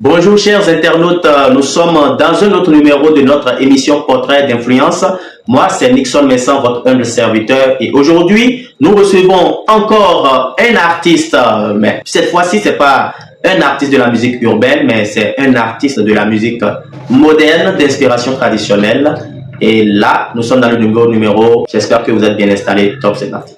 Bonjour chers internautes, nous sommes dans un autre numéro de notre émission Portrait d'influence. Moi c'est Nixon Messan, votre humble serviteur, et aujourd'hui nous recevons encore un artiste, mais cette fois-ci c'est pas un artiste de la musique urbaine, mais c'est un artiste de la musique moderne d'inspiration traditionnelle. Et là nous sommes dans le nouveau numéro, j'espère que vous êtes bien installés, top, c'est parti.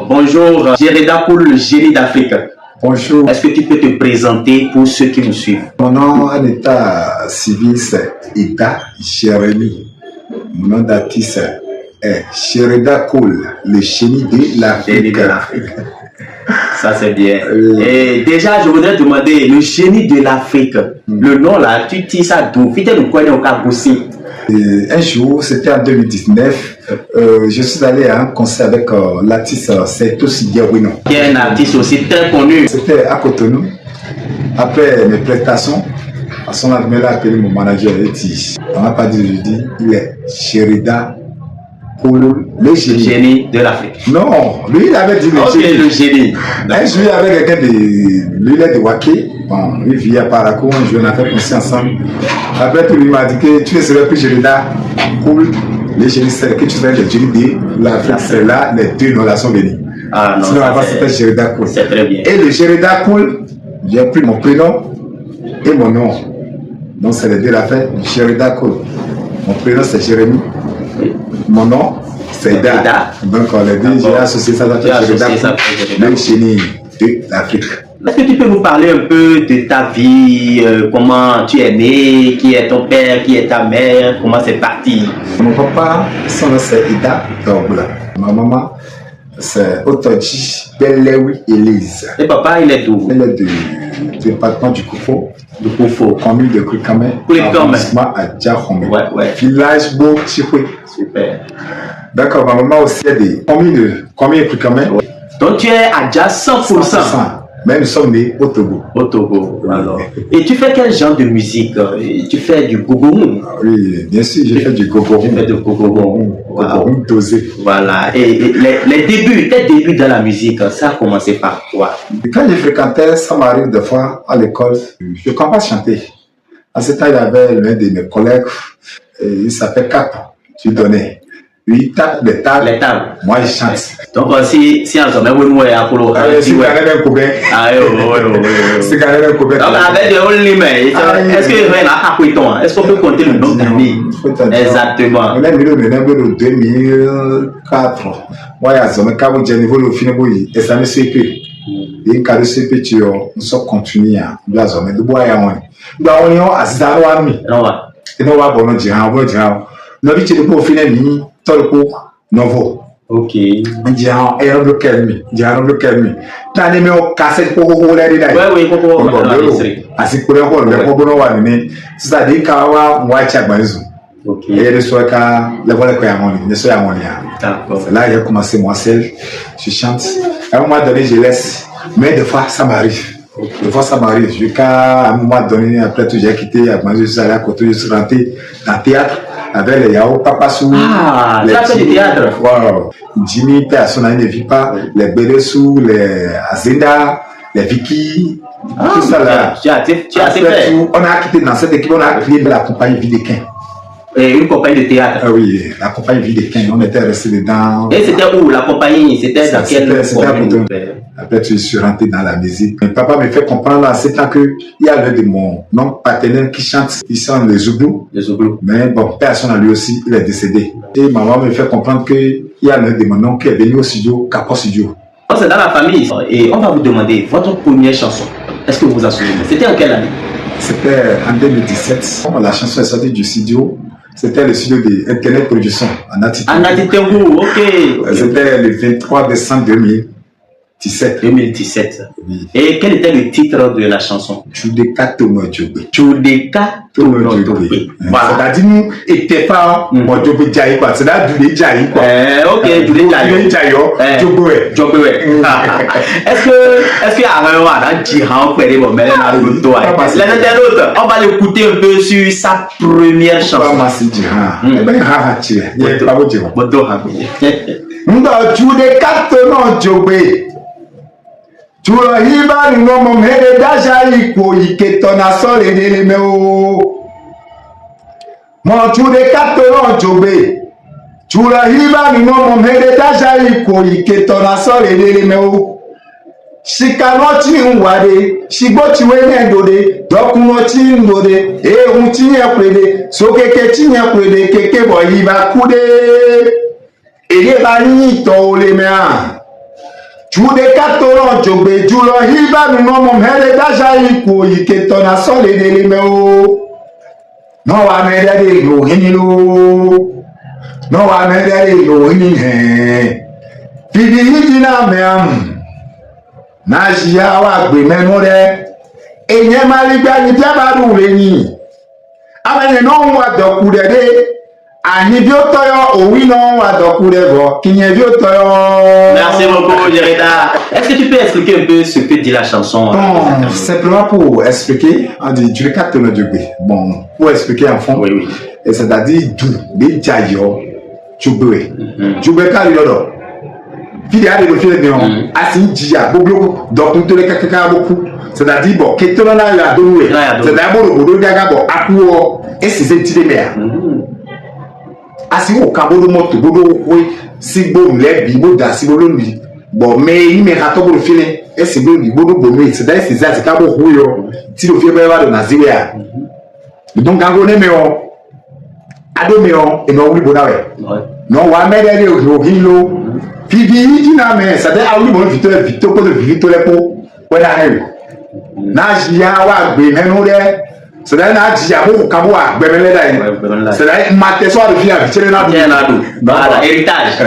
Bonjour, Jereda Koul, le génie d'Afrique. Bonjour. Est-ce que tu peux te présenter pour ceux qui nous suivent? Mon nom en état civil, c'est Ida Jérémy. Mon nom d'artiste est Jereda Koul, le génie de l'Afrique. Ça, c'est bien. Et déjà, je voudrais demander, le génie de l'Afrique, le nom là, tu dis ça d'où? Un jour, c'était en 2019, je suis allé à un concert avec l'artiste Seito Sidiawino. Qui est un artiste aussi très connu. C'était à Cotonou. Après mes prestations, à son avenir, il a appelé mon manager et dit, on n'a pas dit, je dis, il est Jereda Koul, le génie de l'Afrique. Non, lui il avait dit le génie. Un jour, il y avait quelqu'un de. Lui, il est de Waké. Bon, il vit à Parakou, un jour, on a fait penser ensemble. Après, tout lui m'a dit que tu ne serais plus Jereda Koul, les génies, que tu serais le génie de l'Afrique. C'est là, les deux noms là sont venus. Ah non. Sinon, avant, c'était Jereda Koul. C'est très bien. Et le Jereda Koul, j'ai pris mon prénom et mon nom. Donc, c'est les deux la fête, Jereda Koul. Mon prénom, c'est Jérémy. Mon nom, c'est Ida. Donc, on l'a dit, j'ai associé ça avec Jereda Koul, le génie de l'Afrique. Est-ce que tu peux nous parler un peu de ta vie, comment tu es né, qui est ton père, qui est ta mère, comment c'est parti? Mon papa, son nom c'est Ida Dogla. Ma maman, c'est Otoji Belewi Elise. Et papa, il est d'où? Elle est du département du Koufo. Du Koufo. Commune de Krikame. Arrondissement à Djahome. Ouais. Village Beau Chikwe. Super. D'accord, ma maman aussi est des communes de Krikame. Ouais. Donc tu es à Dja 100%. Mais nous sommes nés au Togo. Au Togo, alors. Et tu fais quel genre de musique? Tu fais du gogoum? Oui, bien sûr, j'ai fait du gogoum. Tu fais du gogoum. Gogoum dosé. Voilà. Et tes débuts dans la musique, ça a commencé par quoi? Quand je fréquentais, ça m'arrive des fois à l'école, je ne comprends pas chanter. À ce temps, il y avait l'un de mes collègues, il s'appelle Cap, tu donnais. Lui, il tape les tables. Les tables. Moi, je chante. Donc, si on se met où est à Polo. Si vous avez un copain. Ah, oui. Si vous avez un copain. Donc, avec des hauts limits, est-ce qu'il y a un acquittant? Est-ce qu'on peut compter le nombre d'années? Exactement. On a mis le numéro 2004. Moi, il y a un câble de niveau de film, et ça me CP. Et un cadre CP, tu as continué à la zone de bois. Donc, on est à Zidane. Et nous, on va bon dire, on va dire. Nous avons dit que pour finir, Tolko, Novo. Ok. Dian, et on calme. T'as aimé au cassette pour rouler les dailles. Oui, pour Ainsi que pour le problème, mais c'est-à-dire qu'à moi, tu as besoin. Ok. Et le soir, le voilà quoi, ne sois à mon lien. D'accord. C'est là que j'ai commencé moi seul. Je chante. À un moment donné, je laisse. Mais des fois, ça m'arrive. Des fois, ça m'arrive. À un moment donné, après tout, j'ai quitté. Je suis allé à côté, je suis rentré dans le théâtre. Avec les Yao Papasou, les fait du théâtre. Wow. Jimmy, personne ne vit pas, les Bédessou, les Azenda, les Vicky, tout ça là. Tu as fait. On a quitté dans cette équipe, on a créé la compagnie Videquin. Et une compagnie de théâtre? Ah oui, la compagnie Videquin, on était restés dedans. Et c'était où la compagnie? C'était dans quelle commune? Après, je suis rentré dans la musique. Mon papa me fait comprendre à ce temps qu'il y a l'un de mon partenaire qui chante, il chante les Zouglou. Mais bon, personne à lui aussi, il est décédé. Et maman me fait comprendre qu'il y a l'un de mon nom qui est venu au studio, Capo Studio. C'est dans la famille. Et on va vous demander votre première chanson. Est-ce que vous vous en souvenez? C'était en quelle année? C'était en 2017. La chanson est sortie du studio. C'était le studio de Internet Production, en Atitengu. En Atitengu, ok. C'était le 23 décembre 2000. 2017. 2017. Oui. Et quel était le titre de la chanson? Chudeka Tono-Djogbe. Chudeka Tono-Djogbe. Voilà. C'est-à-dire, nous, et t'es pas, moi, Djogbe Djaï, quoi. C'est-à-dire, du Djaï, quoi. Ok, du Djaï. Djogbe. Djogbe. Est-ce qu'il y a un Djihan qui est bon, mais l'internaute, on va l'écouter un peu sur sa première chanson. Pas Massi Djihan. Eh bien, il y a pas beau Djihan. Bodo Ndo Chudeka Tono-Djogbe. Chula hiba ni ngomo mhere daja iko iketo na sole nele meo. Mo Chudeka Tono-Djogbe. Chula hiba ni ngomo mhere daja iko iketo na sole nele meo. Shikano chi nwade, shigbo chi wene dode, dokuno chi ndode, unchi nyekwede, sokeke chi nyekwede, keke bo hiba kude. Ege ba ni to ole mea. Chudeka Tono-Djogbe, julo hiba nunomo mhere daja iko iketo na sole dele meo. No wa mere de yo hinilo. No wa mere de yo hinine. Fidi hijina meam. Na jia wa gbe menu re. Enye maligba ni biabaru le ni. Abanye no wa doku de. Ani biotoyo owino wa doku de bo. Kinye biotoyo. Merci beaucoup, Jereda. Est-ce que tu peux expliquer un peu ce que dit la chanson? Bon, simplement pour expliquer, on dit Chudeka Tono-Djogbe. Bon, pour expliquer en fond, Oui. et c'est-à-dire d'où des Djayo, Djogbe. Djogbe ka yodo. Fidi a de le de on, asin Djia, bobo, donc nous te le kaka beaucoup. C'est-à-dire, bon, ketona na ya donoué. C'est-à-dire, bon, le bodo diaga, bon, akuo, et c'est tide mea. Asi o kabodo moto, bodo, oui, si bon, les bibo da si bodo lui. Bon, mais il me raconte le film, et c'est bon, il bodo bomé, c'est-à-dire, c'est ça, c'est pas bon, si le film va de Nazéa. Donc, quand on est méon, ado méon, et non, oui, bon, non, wa mede de ohilo. Fidi hijina me, c'est-à-dire, ah oui, bon, vito, ko de vito le po, ouais, la règle. Na jia wa gbe menu de, c'est-à-dire, na jia bo kabo wa gbe menu de, c'est-à-dire, mate so de fia vichele na do. Voilà, héritage.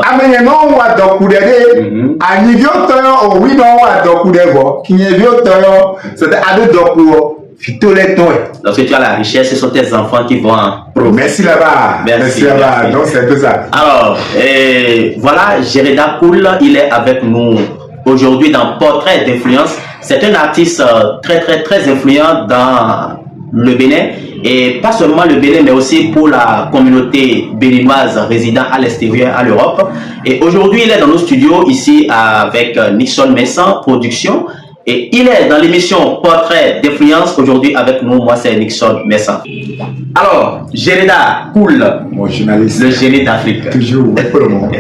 Amenye no wa doku de de, ani biotoyo o wi no wa doku de go, kinye biotoyo, c'est-à-dire, ado doku vito le ton. Lorsque tu as la richesse, ce sont tes enfants qui vont en profiter. Merci là-bas. Merci là-bas. Donc, c'est un peu ça. Alors, voilà, Jereda Cool, il est avec nous aujourd'hui dans Portrait d'influence. C'est un artiste très influent dans le Bénin. Et pas seulement le Bénin, mais aussi pour la communauté béninoise résidant à l'extérieur, à l'Europe. Et aujourd'hui, il est dans nos studios ici avec Nixon Messan Production. Et il est dans l'émission Portrait d'influence aujourd'hui avec nous. Moi, c'est Nixon Messan. Alors, Jereda Cool, mon journaliste, le génie d'Afrique. Toujours,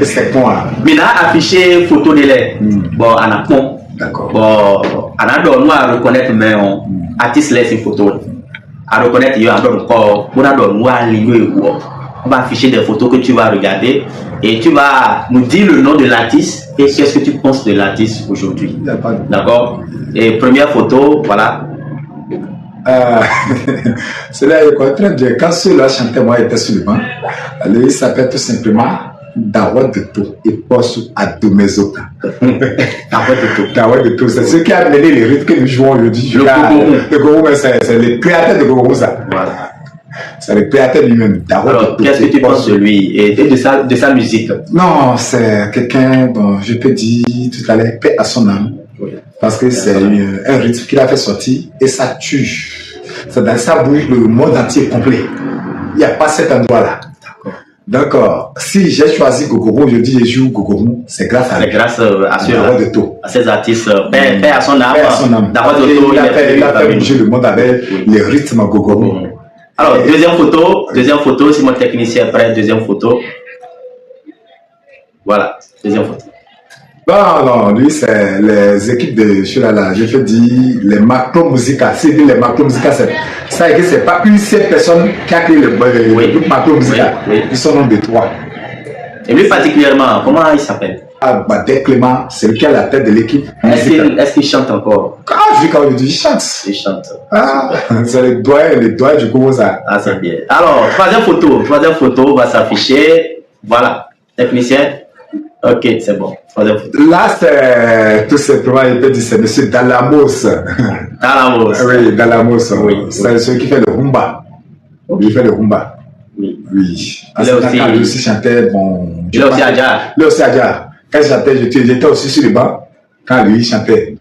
c'est moi. Mina affiché photo de l'air. Bon, on a pont. D'accord. Bon, on a donné à reconnaître, mais on artiste laisse une photo. À reconnaître, il y a encore, on a donné on va afficher des photos que tu vas regarder et tu vas nous dire le nom de l'artiste et qu'est-ce que tu penses de l'artiste aujourd'hui. D'accord. Et première photo, voilà. Cela est très bien. Quand celui-là chantait, moi, il était sur le banc. Il s'appelle tout simplement Dawa de Tau et Posu Adomezota. Dawa de Tau, c'est ce qui a amené les rythmes que nous jouons aujourd'hui. Le Gourou, c'est le créateur de Gourou, ça. Voilà. C'est le créateur lui-même. Alors, qu'est-ce que tu penses de lui et de sa musique? Non, c'est quelqu'un dont je peux dire tout à l'heure, paix à son âme. Oui. Parce que c'est un rythme qu'il a fait sortir et ça tue. Dans ça bouge le monde entier complet. Il n'y a pas cet endroit-là. D'accord. Si j'ai choisi Gogoro, je dis je joue Gogoro, c'est grâce à ces artistes. Paix à son âme. Paix à son âme. Il a fait bouger le monde avec les rythmes Gogoro. Alors, deuxième photo, si mon technicien est prêt, deuxième photo. Voilà, deuxième photo. Non, lui, c'est les équipes de Chulala. Je peux dire les macro musicales. C'est les macro musicales, c'est pas une seule personne qui a créé le groupe macro musical. Ils sont nombre de 3. Et lui particulièrement, comment il s'appelle? Badek Clément, c'est lui qui est à la tête de l'équipe. Est-ce qu'il chante encore? Quand je dis, il chante. Il chante. C'est les doigts du groupe. Ah, c'est bien. Alors, troisième photo va s'afficher. Voilà, technicien. Ok, c'est bon. Là, c'est tout simplement, il peut dire, c'est monsieur Dalamos. Dalamos. Oui, Dalamos. Oui, c'est celui qui fait le rumba. Oui, il fait le rumba. Oui. Oui. Il aussi chantait, bon. Il est aussi Adja. Il est aussi Adja. Quand je chantais, j'étais aussi sur le banc. Quand lui, il chantait.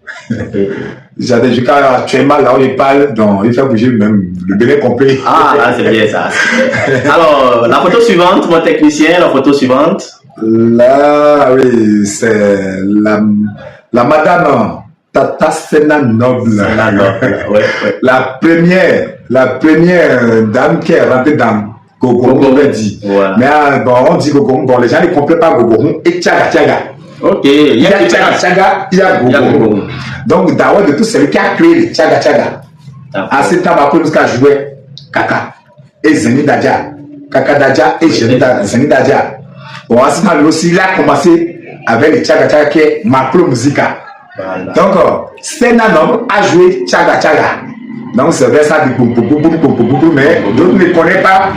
Quand actuellement, là où il parle, donc, il fait bouger même le Bénin complet. Ah, là, c'est bien ça. Alors, la photo suivante, mon technicien, la photo suivante. Là, oui, c'est la madame Tata Sena Noble. Sena Noble, ouais, ouais. La première dame qui est rentrée dans Gogoron, on va dire. Voilà. Mais bon, on dit Gogoron, bon, les gens ne comprennent pas Gogoron et Tchaga Tchaga. Ok, il y a Tchaga Tchaga, il y a Gogoron. Donc, d'abord de tout, c'est lui qui a créé le Tchaga Tchaga. À ce temps, après, nous avons joué Kaka et Zeni Dadja. Kaka Dadja et Zeni Dadja. Bon, à ce moment aussi, il a commencé avec le Tchaga Tchaga qui est Macro Musica. Voilà. Donc, Sena Noble a joué Tchaga Tchaga. Donc, c'est vers ça du boum boum boum boum boum boum, mais d'autres ne connaissent pas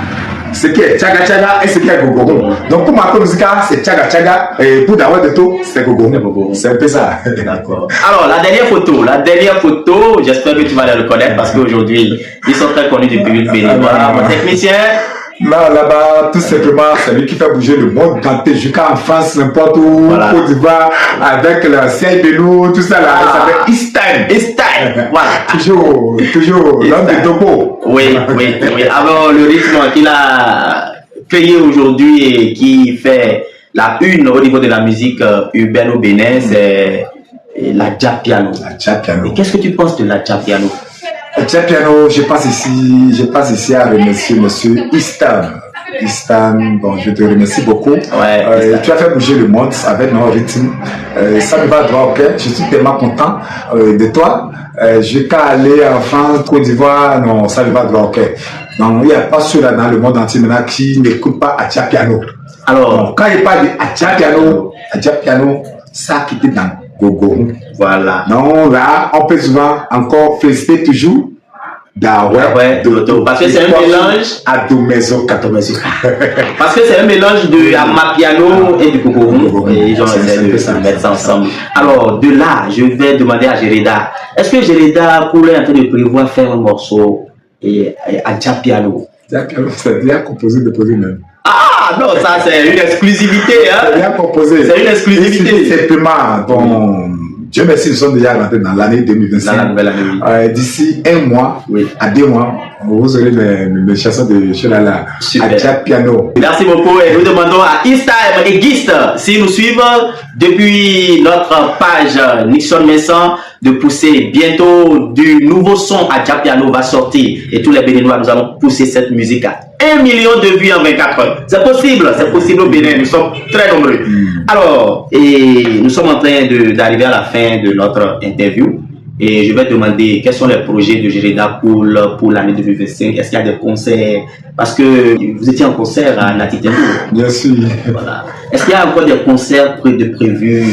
ce qu'est Tchaga Tchaga et ce qu'est Gogoron. Donc, pour Macro Musica, c'est Tchaga Tchaga et pour Dawa de tout, c'est Gogoron. C'est un peu ça. D'accord. Alors, la dernière photo, j'espère que tu vas les reconnaître parce qu'aujourd'hui, ils sont très connus du public béninois. Mon technicien. Là-bas, tout simplement, c'est lui qui fait bouger le monde entier, jusqu'en France, n'importe où, voilà. Côte d'Ivoire, avec l'ancien Belou, tout ça là, ça s'appelle Eastime. Voilà. Toujours, l'homme de Togo. Oui. Alors, le rythme qu'il a cueilli aujourd'hui et qui fait la une au niveau de la musique urbaine au Bénin, c'est la Dja-Piano. Et qu'est-ce que tu penses de la Dja-Piano? Piano, je passe ici à remercier monsieur Eastime, bon, je te remercie beaucoup. Ouais, tu as fait bouger le monde avec nos rythmes. Ça me va droit au cœur. Je suis tellement content de toi. Je vais aller en France, Côte d'Ivoire, non, ça me va droit au cœur. Donc, il n'y a pas ceux-là dans le monde entier maintenant qui n'écoutent pas Adja Piano. Alors, quand il parle Adja Piano, ça a quitté dans Gogoron. Voilà. Donc là, on peut souvent encore féliciter toujours parce que c'est un mélange à Domezo Katomezo. Parce que c'est un mélange de Amapiano et du Gogoron. Et ils ont essayé de mettre ça ensemble. Alors, de là, je vais demander à Gérida. Est-ce que Gérida pourrait en train de prévoir faire un morceau à Dja-Piano? C'est bien composé de poser même. Ah non, ça c'est une exclusivité. Hein? C'est bien composé. C'est une exclusivité. Simplement, bon, Dieu merci, nous sommes déjà rentrés dans l'année 2025. Dans la nouvelle année. D'ici un mois à 2 mois, vous aurez mes chansons de Cholala à Dja-Piano. Merci beaucoup et nous demandons à Eastime et Gist, s'ils nous suivent depuis notre page Nixon Messan, de pousser bientôt du nouveau son à Dja-Piano va sortir et tous les Béninois, nous allons pousser cette musique à 1 million de vues en 24 heures. C'est possible au Bénin, nous sommes très nombreux. Alors, et nous sommes en train d'arriver à la fin de notre interview et je vais demander quels sont les projets de Gérida pour l'année 2025. Est-ce qu'il y a des concerts? Parce que vous étiez en concert à Nati Tembo. Bien sûr. Voilà. Est-ce qu'il y a encore des concerts prévus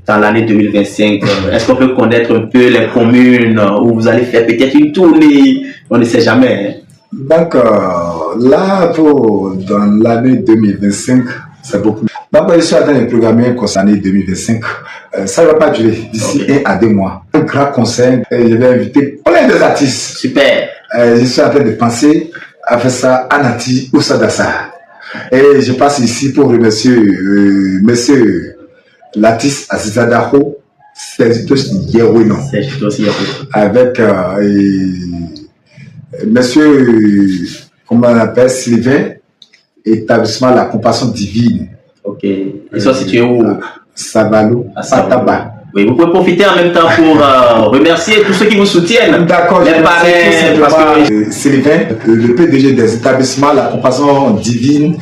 dans l'année 2025? Est-ce qu'on peut connaître un peu les communes où vous allez faire peut-être une tournée? On ne sait jamais. Donc, là, dans l'année 2025, c'est beaucoup. Donc, je suis en train de programmer un concert l'année 2025. Ça ne va pas durer d'ici 1 à 2 mois. Un grand concert. Et je vais inviter plein d'artistes. Super. Je suis en train de penser à faire ça à Nati ou Sadassa. Et je passe ici pour remercier monsieur l'artiste Aziza Daho, Sergio Yerouino. Avec monsieur, comment on appelle, Sylvain, établissement La Compassion Divine. Ok. Ils sont situés où? Sabalou, Sataba. Oui, vous pouvez profiter en même temps pour remercier tous ceux qui vous soutiennent. D'accord, les parrains, parce que Sylvain, le PDG des établissements La Compassion Divine,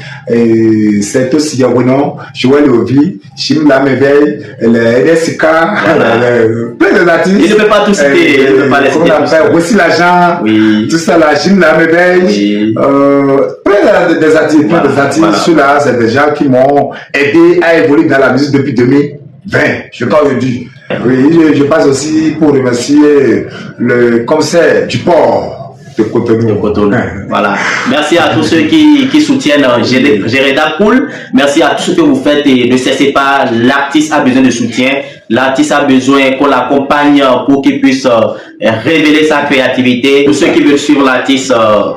c'est aussi Yarounon, Joël Ovi, Chim Lameveille, les NSK, plein de artistes. Il ne peut pas tout citer. Il ne peut pas les citer. Aussi l'agent, oui. Tout ça là, Chim Lameveille, oui. Plein des artistes, voilà. Ceux-là, c'est des gens qui m'ont aidé à évoluer dans la musique depuis 2020, je crois aujourd'hui. Oui, je passe aussi pour remercier le commissaire du port, de Cotonou. Voilà. Merci à tous ceux qui soutiennent Gereda Cool. Merci à tous ceux que vous faites et ne cessez pas. L'artiste a besoin de soutien. L'artiste a besoin qu'on l'accompagne pour qu'il puisse révéler sa créativité. Pour ceux qui veulent suivre l'artiste,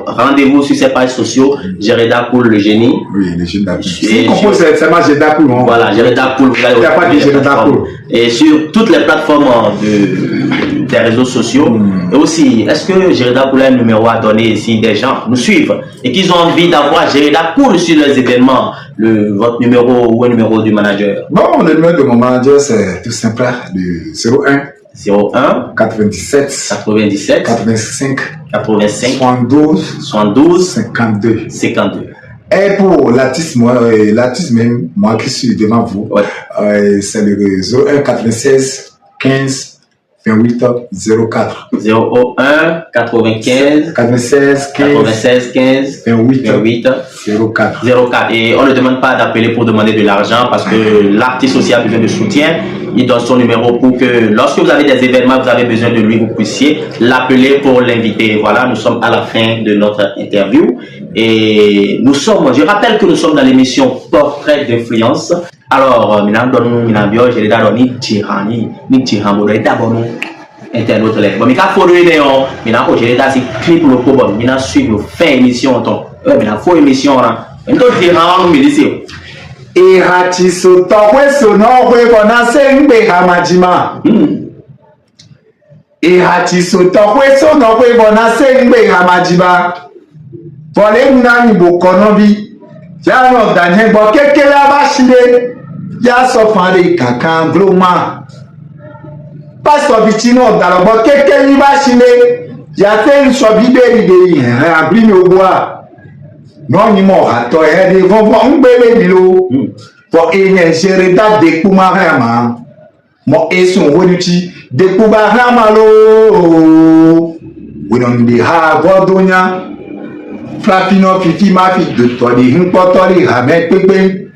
rendez-vous sur ses pages sociaux. Gereda Cool, le génie. Oui, le génie. Si on compose seulement Gereda Cool. Voilà, Gereda Cool. Il n'y a pas de Gereda Cool. Et sur toutes les plateformes des réseaux sociaux. Et aussi, est-ce que Gereda Cool a un numéro à donner si des gens nous suivent et qu'ils ont envie d'avoir Gereda Cool sur les événements, votre numéro ou un numéro du manager? Bon, le numéro de mon manager, c'est tout simple, le 01 97 85 72 52. Et pour l'artiste, même, moi qui suis devant vous, c'est le 01 96 15 28 04. 01 95 96 15 28 04. Et on ne demande pas d'appeler pour demander de l'argent parce que l'artiste aussi a besoin de soutien. Il donne son numéro pour que lorsque vous avez des événements, vous avez besoin de lui, vous puissiez l'appeler pour l'inviter. Voilà, nous sommes à la fin de notre interview. Et je rappelle que nous sommes dans l'émission Portrait d'influence. Alors, j'ai les dames ni tirani, ni tirambo, les dames internautes les. Bon, mais quand faut le néon, mais là, j'ai les dames clip le problème, mais là suivre fin émission ton. Mais là faut émission là. Mais toi tirambo me dit et ratiso tokwe sono kwe kona sengbe hamajima. Et ratiso tokwe sono kwe kona sengbe hamajima. Vole mnani bokonobi. Ya no danye bo kekela bashide. Ya sofare kakan gloma. Pastor Bitino dalobo kekeli bashide. Ya te nsobide ide abri mi ogwa. Non ni mo hato de vont mbele bilo pour ene Gereda de kumarama mo esun wonuti de kumarama lo we don de ha godonya flapino fifi ma fi de to de npotori ha me pepe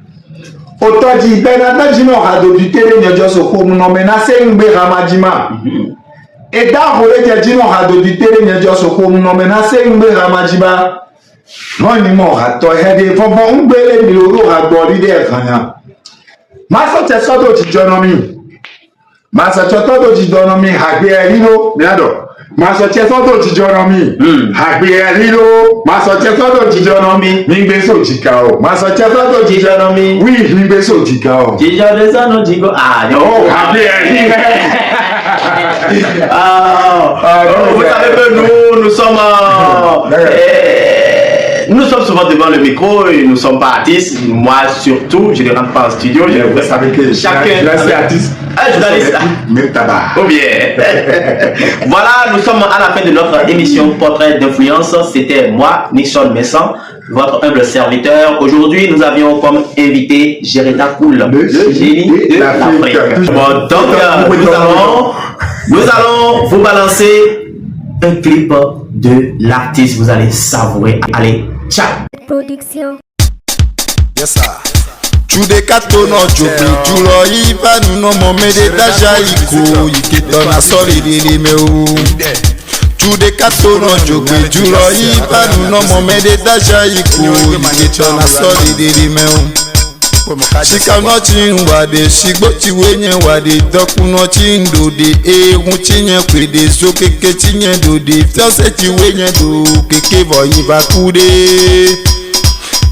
otoji benata jino ha do dutere nyojo so ko mu no mena se ngbe ramajima e da vole je jino ha do dutere nyojo so ko mu no mena se ngbe ramajima. Non ni mo hato de fofo ngbele mi oro agbori de kanya maso te sodo ti jonomi maso te sodo ti jonomi hagbe eriro miado maso te sodo ti jonomi hagbe eriro maso te sodo ti jonomi mi gbe so jika o maso te sodo ti jonomi wi mi gbe so jika o jijo de sano jigo no hagbe eriro. Vous savez que nous sommes nous sommes souvent devant le micro et nous ne sommes pas artistes. Moi surtout, je ne rentre pas en studio. Vous savez que chacun est artiste. Journaliste. Même tabac. Oh bien. Voilà, nous sommes à la fin de notre émission Portrait d'influence. C'était moi, Nixon Messan, votre humble serviteur. Aujourd'hui, nous avions comme invité Gereda Cool, le génie de l'Afrique. Bon, donc, nous allons vous balancer un clip de l'artiste. Vous allez savourer. Allez, ciao. Production. Yes sir. Chudekato no jobi julo iba nuno momede daja iko iketo na sori dili meu. Chudekato no jobi julo iba nuno momede daja iko iketo na sori dili meu. Shika no chinwade shigbo chiwenye wade doku no chindode ehun chinye kwede so keke chinye dode fiose chiwenye do keke voyi bakude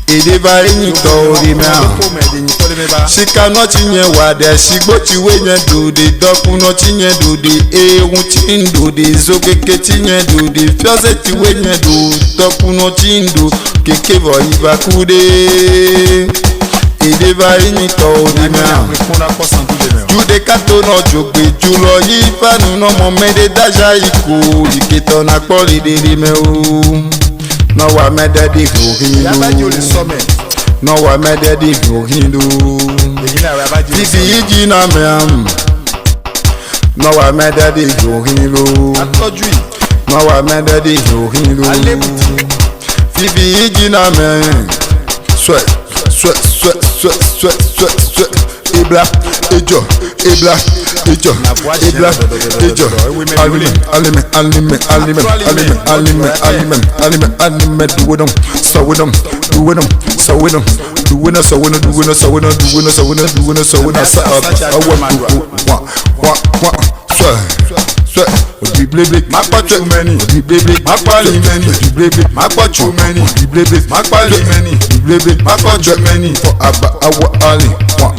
ede va yin to ri ma shika no chinye wade shigbo chiwenye dode doku no chinye dode ehun chindode so keke chinye dode fiose chiwenye do doku no chindo keke voyi bakude Ideva ini to di me Jude kato no jogbe julo yifa nuno momede daja iku Iketo na kpoli di me o No wa mede di hindu No wa mede di hindu Fifi iji na me No wa mede di hindu No wa mede di hindu Fifi iji na me Sweat Ibla, ejo, Ebla, Ejo, Ebla, Ejo, Alime, do with them, so with them, do with them, so with them, do with us, so with them, do with us, so with them, do with us, so with them, do with us, so with us, I want to blé ma pas too many blé ma pas li many blé ma pas too many blé ma pas li many blé ma pas too many for aba awa ali wa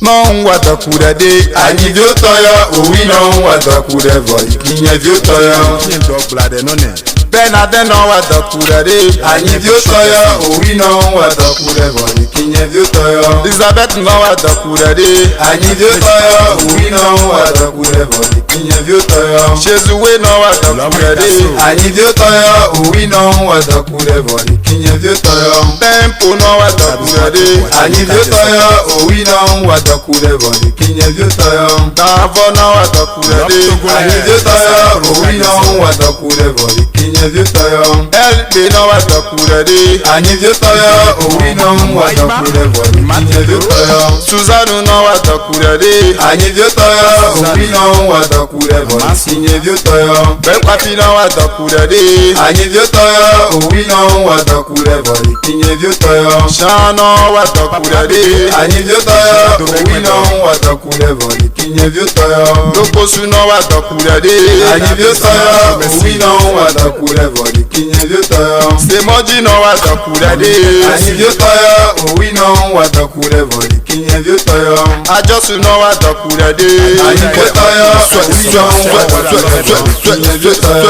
non wa da kurade ani vio toya o wi non wa da kurade ikinye vio toya kin dog blade no ne Benade no wa da kurade ani vio toya o wi non wa da kurade ikinye vio toya Elizabeth no wa da kurade ani vio toya o wi non wa da kurade ikinye vio toya Jesuwe no wa da kurade ani vio toya o wi non wa da kurade ikinye vio toya Tempo no wa da kurade ani vio toya o wi non wa da kurade ikinye vio toya Davo no wa da kurade ani vio toya o wi non wa da kurade ikinye vio toya LB no wa da kurade ani vio toya o wi non wa da kurade ikinye vio toya Suzanu no wa da kurade ani vio toya o wi non wa da kurade ikinye vio toya Benpapi no wa da kurade ani vio toya o wi non wa da kurade ikinye vio toya Shano wa da kurade ani vio toya o wi non wa da kurade ikinye vio toya Doposu no wa da kurade ani vio toya o wi non wa da kurade ikinye vio toya Semoji no wa da kurade ani vio toya o wi non wa da kurade ikinye vio toya Ajosu no wa da kurade ani vio toya o wi non wa da kurade ikinye vio toya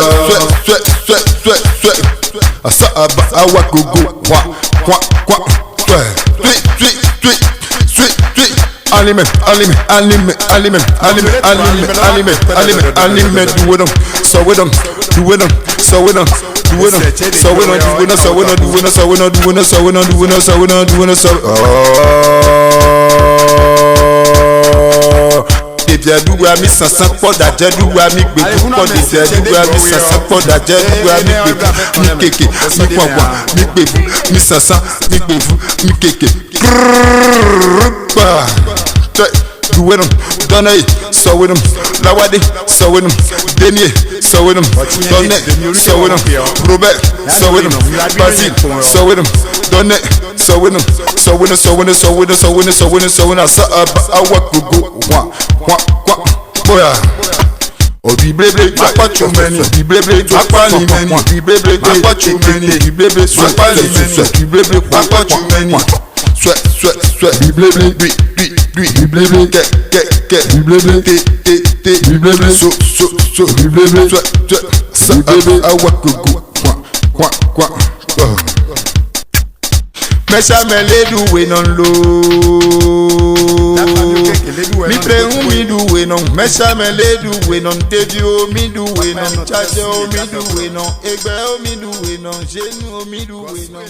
Asa aba awa gogo Alime, do with them, so with them, do with them, so with them, do with them, so with them, do with them, so with them, do with them, so with them, do with them, so with them, do with them, so with them, do with them, so Dua mi sansan pọ̀ dàjẹ́ dua mi gbèdú pọ̀ dèjẹ́ dua mi sansan pọ̀ dàjẹ́ dua mi gbèdú mi kéke mi pọ̀npọ̀n mi gbèdú mi sansan mi gbèdú mi kéke do with them, Donny, so with them, Lawadi, so with them, Denier, so with them, Donnet, so with them, Robert, so with them, Basil, so with them, Donnet, so with them, so with them, so with them, so with them, so with them, so with them, so with them, so I walk go, boy. Obi blé, ma pas too many. Obi blé, ma pas li many. Obi blé, ma pas too many. Obi blé, ma pas li many. Obi blé, ma pas too many. Sweat, blé, get, blé, so, blé, sweat, ça, I walk go, quoi. Mesha me le do we non lo. Mi pre mi do we non. Mesha me le do we non. Tevi o mi do we non. Chache o mi do we non. Egbe o mi do we non. Jenu o mi do we non.